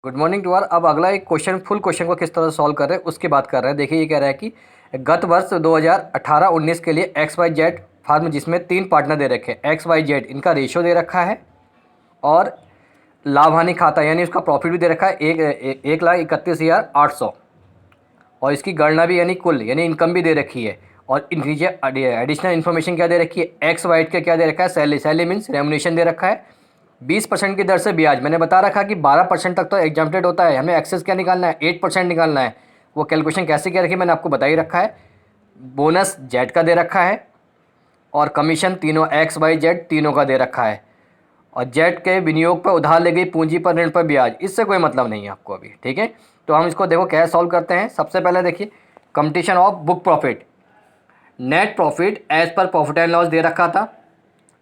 Good morning to are. अब अगला एक क्वेश्चन, फुल क्वेश्चन को किस तरह से सॉल्व कर रहे हैं उसकी बात कर रहे हैं। देखिए ये कह रहा है कि गत वर्ष 2018-19 के लिए एक्स वाई जेड फार्म जिसमें 3 पार्टनर दे रखे हैं, एक्स वाई जेड इनका रेशियो दे रखा है और लाभ हानि खाता यानी उसका प्रॉफिट भी दे रखा है 1,31,800 और इसकी गणना भी यानी कुल यानी इनकम भी दे रखी है। और नीचे एडिशनल इन्फॉर्मेशन क्या दे रखी है, एक्स वाइट का क्या दे रखा है, सैलरी मीन्स रेमुनेशन दे रखा है 20% की दर से ब्याज। मैंने बता रखा कि 12% तक तो एग्जाम्प्टेड होता है, हमें एक्सेस क्या निकालना है 8% निकालना है। वो कैलकुलेशन कैसे क्या रखी मैंने आपको बता ही रखा है। बोनस जेड का दे रखा है और कमीशन तीनों एक्स वाई जेड तीनों का दे रखा है। और जेड के विनियोग पर उधार ली गई पूंजी पर ऋण पर ब्याज, इससे कोई मतलब नहीं है आपको अभी, ठीक है। तो हम इसको देखो कैसे सॉल्व करते हैं। सबसे पहले देखिए computation of book profit, net profit as per profit and loss दे रखा था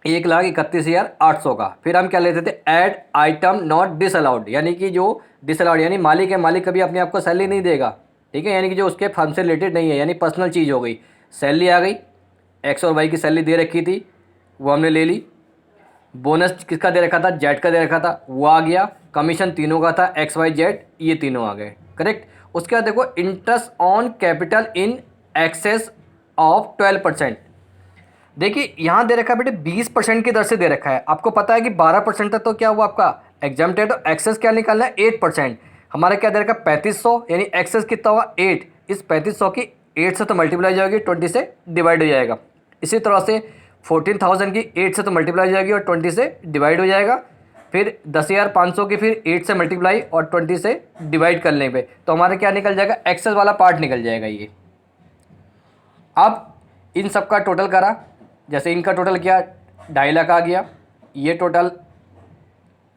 1,31,800 का। फिर हम क्या लेते थे, ऐड आइटम नॉट डिसअलाउड, यानी कि जो डिसअलाउड यानी मालिक है, मालिक कभी अपने आप को सैलरी नहीं देगा, ठीक है, यानी कि जो उसके फर्म से रिलेटेड नहीं है, यानी पर्सनल चीज़ हो गई। सैलरी आ गई, एक्स और वाई की सैलरी दे रखी थी वो हमने ले ली। बोनस किसका दे रखा था, जेड का दे रखा था, वो आ गया। कमीशन तीनों का था, एक्स वाई जेड, ये तीनों आ गए, करेक्ट। उसके बाद देखो interest on capital in excess of 12%। देखिए यहाँ दे रखा है बेटे 20% की दर से दे रखा है। आपको पता है कि 12% तक तो क्या हुआ आपका एग्जाम्प्टेड, एक्सेस क्या निकालना है 8%। हमारा क्या दे रखा है 3500, यानी एक्सेस कितना हुआ 8। इस 3500 की 8 से तो मल्टीप्लाई हो जाएगी, 20 से डिवाइड हो जाएगा। इसी तरह से 14,000 की 8 से तो मल्टीप्लाई हो जाएगी और 20 से डिवाइड हो जाएगा। फिर 10,500 की फिर 8 से मल्टीप्लाई और 20 से डिवाइड करने पे तो हमारा क्या निकल जाएगा, एक्सेस वाला पार्ट निकल जाएगा ये। अब इन सब का टोटल करा, जैसे इनका टोटल किया 2.5 लाख आ गया, ये टोटल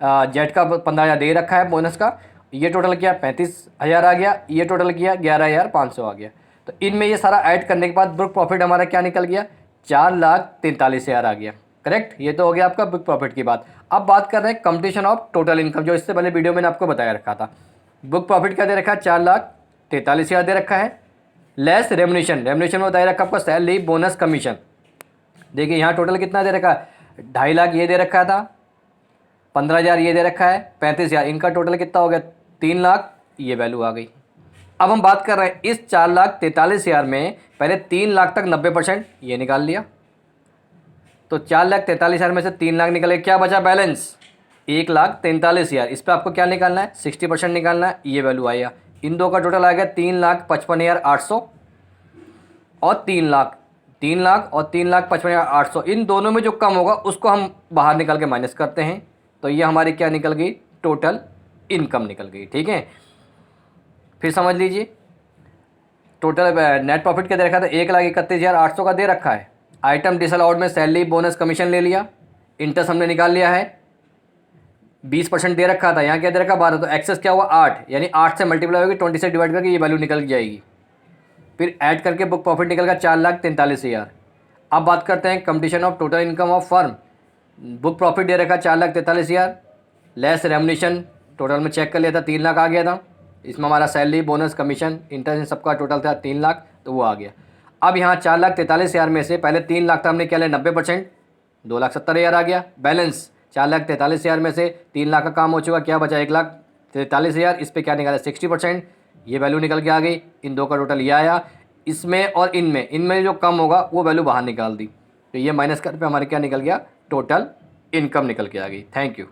जेड का 15,000 दे रखा है बोनस का, ये टोटल किया 35,000 आ गया, ये टोटल किया 11,500 आ गया। तो इनमें ये सारा ऐड करने के बाद बुक प्रॉफिट हमारा क्या निकल गया, 4,43,000 आ गया, करेक्ट। ये तो हो गया आपका बुक प्रॉफिट की बात। अब बात कर रहे हैं कंपटीशन ऑफ टोटल इनकम, जो इससे पहले वीडियो मैंने आपको बताया रखा था। बुक प्रॉफिट क्या दे रखा है, 4,43,000 दे रखा है, लेस रेमुनेशन, रेमुनेशन में बताया रखा आपका सैलरी बोनस कमीशन। देखिए यहाँ टोटल कितना दे रखा है, 2.5 लाख ये दे रखा था, 15,000 ये दे रखा है, 35,000, इनका टोटल कितना हो गया 3 लाख, ये वैल्यू आ गई। अब हम बात कर रहे हैं इस 4,43,000 में पहले 3 लाख तक 90% ये निकाल लिया, तो 4,43,000 में से 3 लाख निकले, क्या बचा बैलेंस 1,43,000। इस पर आपको क्या निकालना है 60% निकालना है, ये वैल्यू आया। इन दो का टोटल आ गया 3,55,800 और 3 लाख, 3 लाख और 3,55,800। इन दोनों में जो कम होगा उसको हम बाहर निकाल के माइनस करते हैं, तो ये हमारी क्या निकल गई, टोटल इनकम निकल गई, ठीक है। फिर समझ लीजिए टोटल नेट प्रॉफिट क्या दे रखा था, 1,31,800 का दे रखा है। आइटम डिसअलाउड में सैलरी बोनस कमीशन ले लिया, इंटरेस्ट हमने निकाल लिया है, 20% दे रखा था, यहाँ क्या दे रखा 12, तो एक्सेस क्या हुआ 8, यानी 8 से मल्टीप्लाई होगी 20 से डिवाइड करके ये वैल्यू निकल जाएगी। फिर ऐड करके बुक प्रॉफिट निकल गया 4,43,000। अब बात करते हैं computation of total income of firm. Book profit दे रखा 4,43,000, लेस रेमुनेशन टोटल में चेक कर लिया था 3 लाख आ गया था। इसमें हमारा सैलरी बोनस कमीशन इंटरेस्ट सबका टोटल था 3 लाख, तो वो आ गया। अब यहाँ 4,43,000 में से पहले 3 लाख था, हमने क्या लिया 90%, 2,70,000 आ गया। बैलेंस 4,43,000 में से 3 लाख का काम हो चुका, क्या बचा 1,43,000। इस पर क्या निकाला 60%, ये वैल्यू निकल के आ गई। इन दो का टोटल ये आया, इसमें और इनमें जो कम होगा वो वैल्यू बाहर निकाल दी, तो ये माइनस कर पे हमारे क्या निकल गया, टोटल इनकम निकल के आ गई। Thank you.